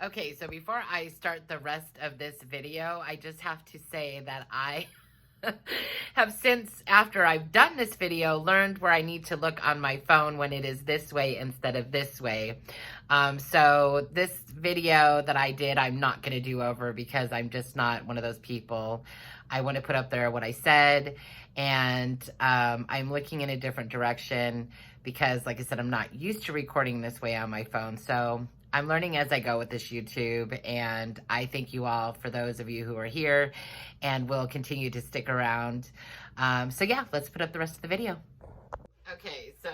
Okay, so before I start the rest of this video, I just have to say that I have since, after I've done this video, learned where I need to look on my phone when it is this way instead of this way. So this video that I did, I'm not going to do over because I'm just not one of those people. I want to put up there what I said, and I'm looking in a different direction because, like I said, I'm not used to recording this way on my phone. So I'm learning as I go with this YouTube, and I thank you all for those of you who are here and will continue to stick around. So yeah, let's put up the rest of the video. Okay, so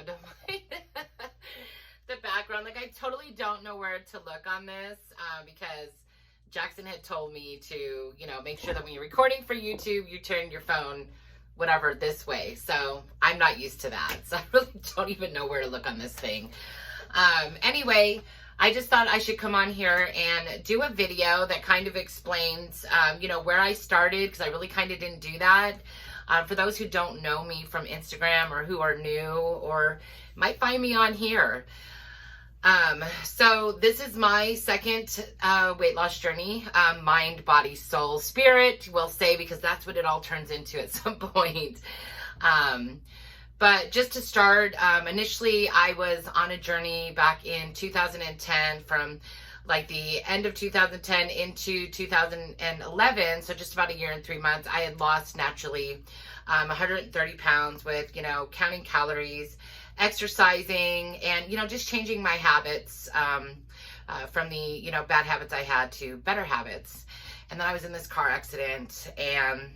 the background, like I totally don't know where to look on this because Jackson had told me to, make sure that when you're recording for YouTube, you turn your phone whatever this way. So I'm not used to that. So I really don't even know where to look on this thing. Anyway, I just thought I should come on here and do a video that kind of explains, where I started, because I really kind of didn't do that. For those who don't know me from Instagram or who are new or might find me on here. So this is my second weight loss journey, mind, body, soul, spirit, we'll say, because that's what it all turns into at some point. But just to start, initially I was on a journey back in 2010 from like the end of 2010 into 2011. So just about a year and 3 months, I had lost naturally 130 pounds with, counting calories, exercising, and, just changing my habits from the, bad habits I had to better habits. And then I was in this car accident, and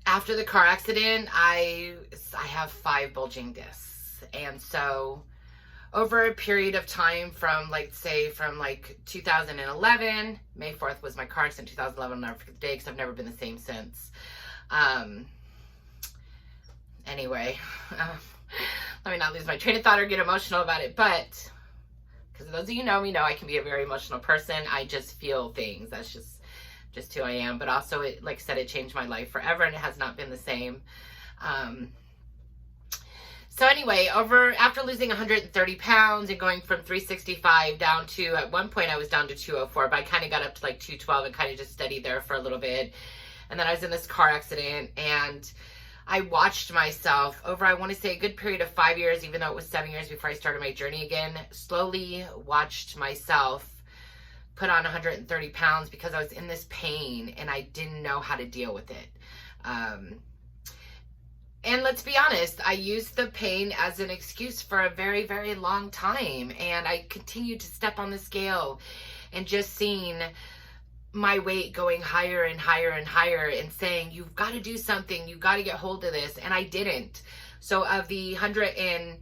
after the car accident, I have 5 bulging discs. And so over a period of time from 2011, May 4th was my car accident, 2011, I'll never forget the day because I've never been the same since. Anyway, let me not lose my train of thought or get emotional about it, but because those of you who know me know I can be a very emotional person. I just feel things. That's just who I am. But also, it, like I said, it changed my life forever, and it has not been the same. So anyway, after losing 130 pounds and going from 365 down to, at one point I was down to 204, but I kind of got up to like 212 and kind of just steadied there for a little bit. And then I was in this car accident, and I watched myself over, I want to say, a good period of 5 years, even though it was 7 years before I started my journey again, slowly watched myself put on 130 pounds because I was in this pain and I didn't know how to deal with it. And let's be honest, I used the pain as an excuse for a very, very long time. And I continued to step on the scale and just seeing my weight going higher and higher and higher and saying, you've got to do something. You've got to get hold of this. And I didn't. So of the 100 and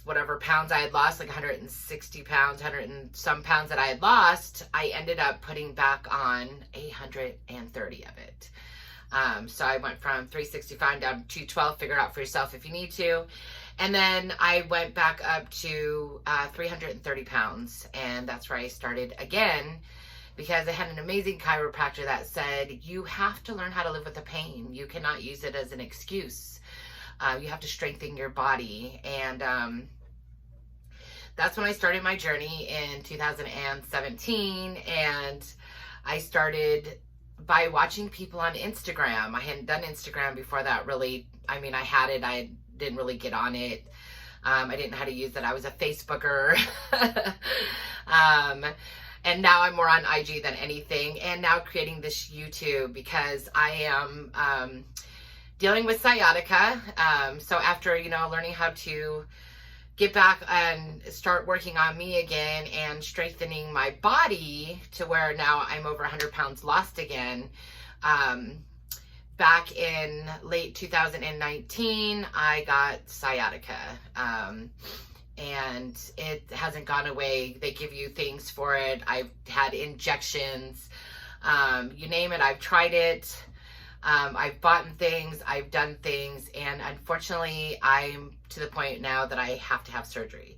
whatever pounds I had lost, like 160 pounds, 100 and some pounds that I had lost, I ended up putting back on 130 of it. So I went from 365 down to 212, figure it out for yourself if you need to. And then I went back up to 330 pounds. And that's where I started again, because I had an amazing chiropractor that said, you have to learn how to live with the pain. You cannot use it as an excuse. You have to strengthen your body. And that's when I started my journey in 2017. And I started by watching people on Instagram. I hadn't done Instagram before that, really. I mean, I had it. I didn't really get on it. I didn't know how to use it. I was a Facebooker. And now I'm more on IG than anything. And now creating this YouTube because I am dealing with sciatica. So after, learning how to get back and start working on me again and strengthening my body to where now I'm over 100 pounds lost again. Back in late 2019, I got sciatica. And it hasn't gone away. They give you things for it. I've had injections. You name it, I've tried it. I've bought things, I've done things, and unfortunately, I'm to the point now that I have to have surgery.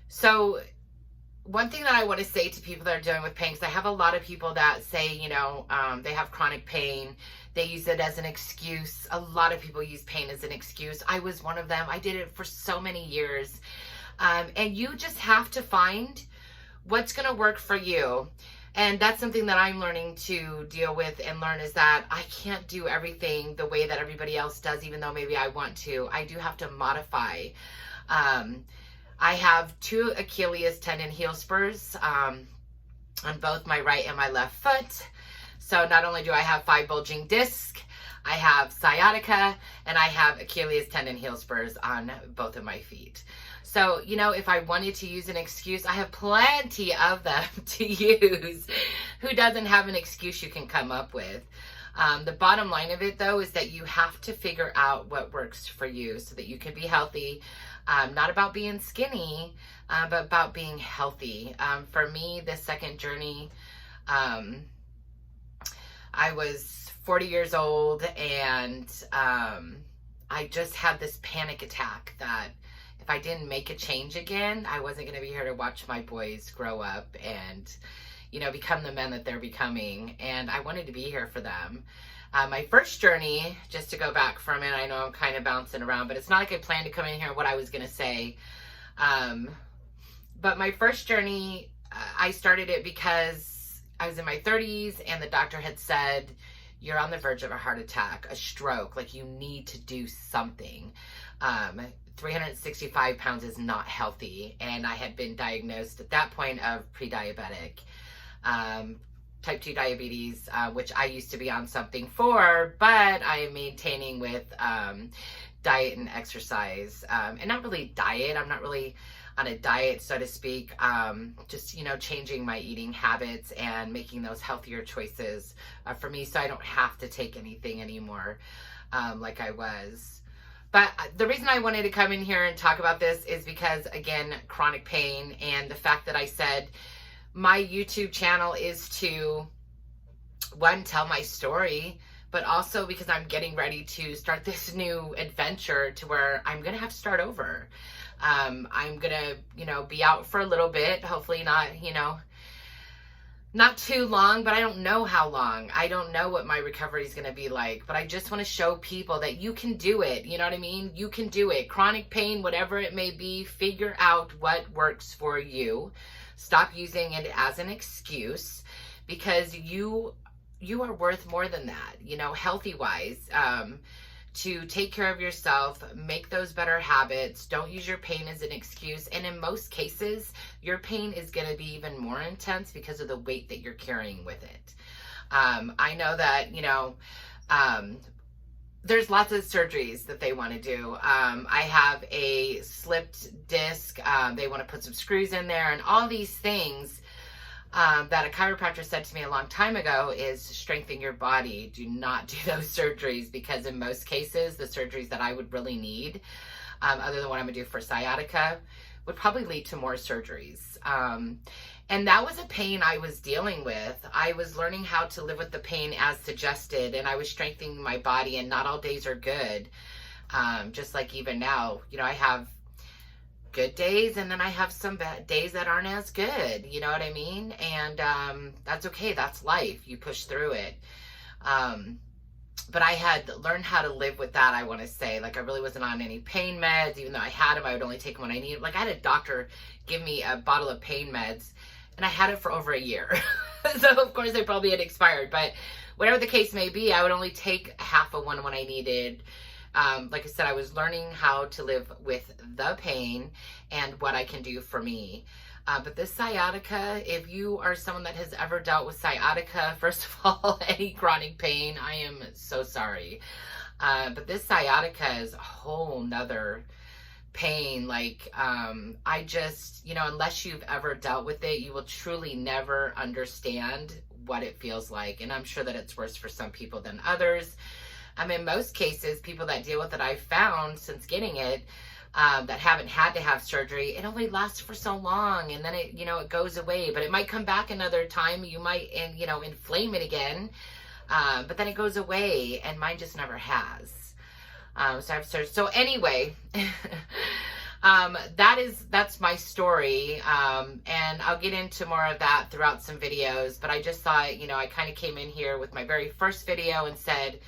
So one thing that I want to say to people that are dealing with pain, because I have a lot of people that say, they have chronic pain. They use it as an excuse. A lot of people use pain as an excuse. I was one of them. I did it for so many years. And you just have to find what's going to work for you. And that's something that I'm learning to deal with and learn, is that I can't do everything the way that everybody else does, even though maybe I want to. I do have to modify. I have 2 Achilles tendon heel spurs on both my right and my left foot. So not only do I have 5 bulging discs, I have sciatica, and I have Achilles tendon heel spurs on both of my feet. So, you know, if I wanted to use an excuse, I have plenty of them to use. Who doesn't have an excuse you can come up with? The bottom line of it, though, is that you have to figure out what works for you so that you can be healthy. Not about being skinny, but about being healthy. For me, the second journey, I was 40 years old, and I just had this panic attack that if I didn't make a change again, I wasn't going to be here to watch my boys grow up and, you know, become the men that they're becoming. And I wanted to be here for them. My first journey, just to go back for a minute, I know I'm kind of bouncing around, but it's not like I planned to come in here and what I was going to say. But my first journey, I started it because I was in my 30s and the doctor had said, you're on the verge of a heart attack, a stroke, like you need to do something. 365 pounds is not healthy. And I had been diagnosed at that point of pre-diabetic, type 2 diabetes, which I used to be on something for, but I am maintaining with diet and exercise. And not really diet. I'm not really on a diet, so to speak. Just, you know, changing my eating habits and making those healthier choices for me, so I don't have to take anything anymore like I was. But the reason I wanted to come in here and talk about this is because, again, chronic pain, and the fact that I said my YouTube channel is to, one, tell my story, but also because I'm getting ready to start this new adventure to where I'm going to have to start over. I'm going to, you know, be out for a little bit, hopefully not, you know, not too long, but I don't know how long. I don't know what my recovery is going to be like, but I just want to show people that you can do it. You know what I mean? You can do it. Chronic pain, whatever it may be, figure out what works for you. Stop using it as an excuse, because you are worth more than that, you know, healthy wise. To take care of yourself, make those better habits. Don't use your pain as an excuse. And in most cases, your pain is going to be even more intense because of the weight that you're carrying with it. I know that, you know, there's lots of surgeries that they want to do. I have a slipped disc. They want to put some screws in there, and all these things that a chiropractor said to me a long time ago is strengthen your body. Do not do those surgeries, because in most cases, the surgeries that I would really need, other than what I'm gonna do for sciatica, would probably lead to more surgeries. And that was a pain I was dealing with. I was learning how to live with the pain as suggested, and I was strengthening my body, and not all days are good. Just like even now, you know, I have good days, and then I have some bad days that aren't as good, you know what I mean? And that's okay. That's life. You push through it. But I had learned how to live with that, I want to say. Like, I really wasn't on any pain meds. Even though I had them, I would only take them when I needed. Like, I had a doctor give me a bottle of pain meds, and I had it for over a year. So of course they probably had expired, but whatever the case may be, I would only take half of one when I needed. Like I said, I was learning how to live with the pain and what I can do for me. But this sciatica, if you are someone that has ever dealt with sciatica, first of all, any chronic pain, I am so sorry. But this sciatica is a whole nother pain. Like, I just, you know, unless you've ever dealt with it, you will truly never understand what it feels like. And I'm sure that it's worse for some people than others. In most cases, people that deal with it, I've found since getting it, that haven't had to have surgery, it only lasts for so long, and then it, you know, it goes away. But it might come back another time. You might, you know, inflame it again, but then it goes away, and mine just never has. So I've surgery. So anyway, that's my story, and I'll get into more of that throughout some videos. But I just thought, you know, I kind of came in here with my very first video and said,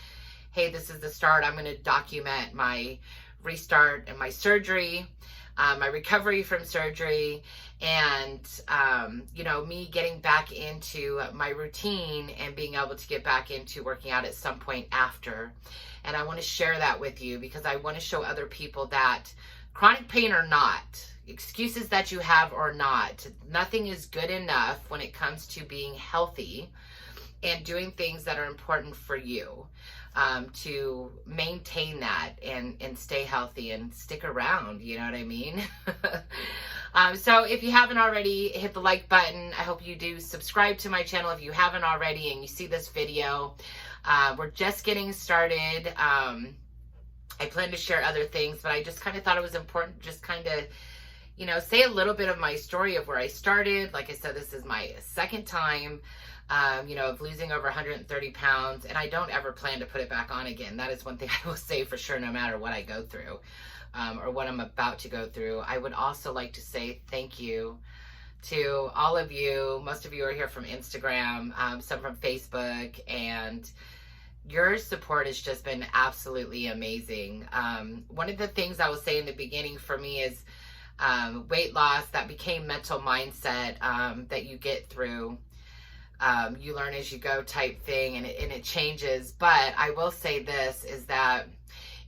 hey, this is the start. I'm going to document my restart and my surgery. my recovery from surgery, and you know, me getting back into my routine and being able to get back into working out at some point after. And I want to share that with you because I want to show other people that chronic pain or not, excuses that you have or not, nothing is good enough when it comes to being healthy and doing things that are important for you, to maintain that and stay healthy and stick around, you know what I mean? So if you haven't already, hit the like button. I hope you do subscribe to my channel if you haven't already and you see this video. We're just getting started. I plan to share other things, but I just kind of thought it was important to just kind of, you know, say a little bit of my story of where I started. Like I said, this is my second time, you know, of losing over 130 pounds, and I don't ever plan to put it back on again. That is one thing I will say for sure, no matter what I go through, or what I'm about to go through. I would also like to say thank you to all of you. Most of you are here from Instagram, some from Facebook, and your support has just been absolutely amazing. One of the things I will say in the beginning for me is weight loss, that became mental mindset, that you get through. You learn as you go type thing, and it changes. But I will say this, is that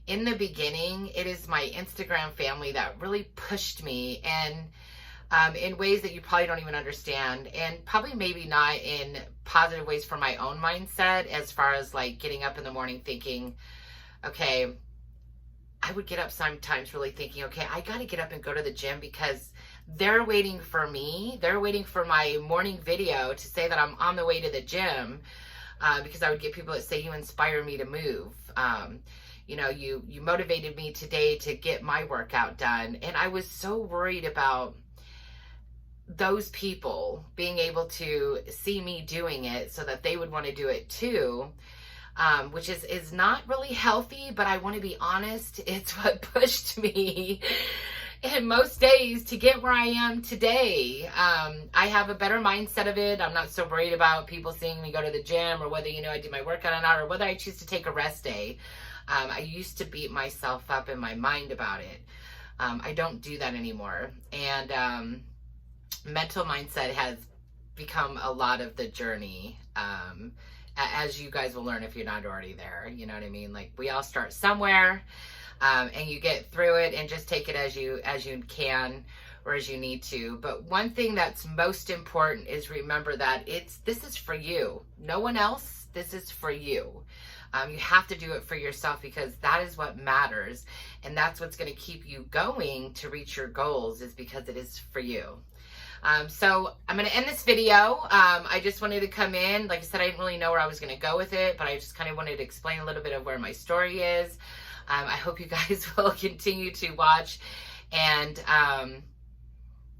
in the beginning, it is my Instagram family that really pushed me, and in ways that you probably don't even understand, and probably maybe not in positive ways for my own mindset, as far as like getting up in the morning thinking, okay, I would get up sometimes really thinking, okay, I got to get up and go to the gym because they're waiting for me. They're waiting for my morning video to say that I'm on the way to the gym, because I would get people that say, you inspire me to move. You know, you motivated me today to get my workout done. And I was so worried about those people being able to see me doing it so that they would want to do it too, which is not really healthy, but I want to be honest, it's what pushed me in most days to get where I am today. I have a better mindset of it. I'm not so worried about people seeing me go to the gym, or whether, you know, I do my workout or not, or whether I choose to take a rest day. I used to beat myself up in my mind about it. I don't do that anymore. And mental mindset has become a lot of the journey, as you guys will learn if you're not already there. You know what I mean? Like, we all start somewhere, and you get through it, and just take it as you can, or as you need to. But one thing that's most important is remember that this is for you. No one else. This is for you. You have to do it for yourself, because that is what matters, and that's what's going to keep you going to reach your goals, is because it is for you. So I'm going to end this video. I just wanted to come in. Like I said, I didn't really know where I was going to go with it, but I just kind of wanted to explain a little bit of where my story is. I hope you guys will continue to watch, and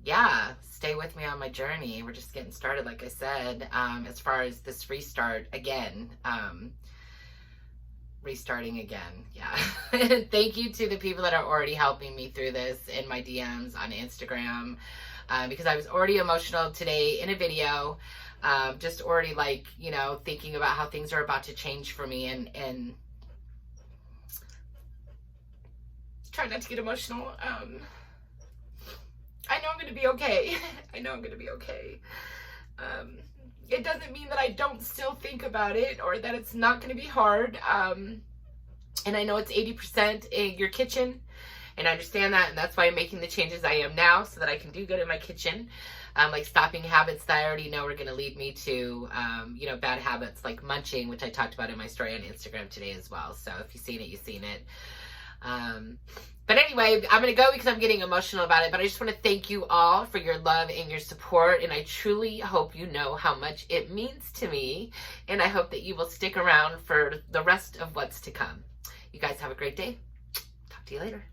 yeah, stay with me on my journey. We're just getting started, like I said, as far as this restart again. Restarting again. Yeah. Thank you to the people that are already helping me through this in my DMs on Instagram, because I was already emotional today in a video, just already, like, you know, thinking about how things are about to change for me, and try not to get emotional. I know I'm going to be okay. I know I'm going to be okay. It doesn't mean that I don't still think about it, or that it's not going to be hard. And I know it's 80% in your kitchen, and I understand that, and that's why I'm making the changes I am now, so that I can do good in my kitchen. Like stopping habits that I already know are going to lead me to, you know, bad habits like munching, which I talked about in my story on Instagram today as well. So if you've seen it, you've seen it. But anyway, I'm going to go because I'm getting emotional about it. But I just want to thank you all for your love and your support. And I truly hope you know how much it means to me. And I hope that you will stick around for the rest of what's to come. You guys have a great day. Talk to you later.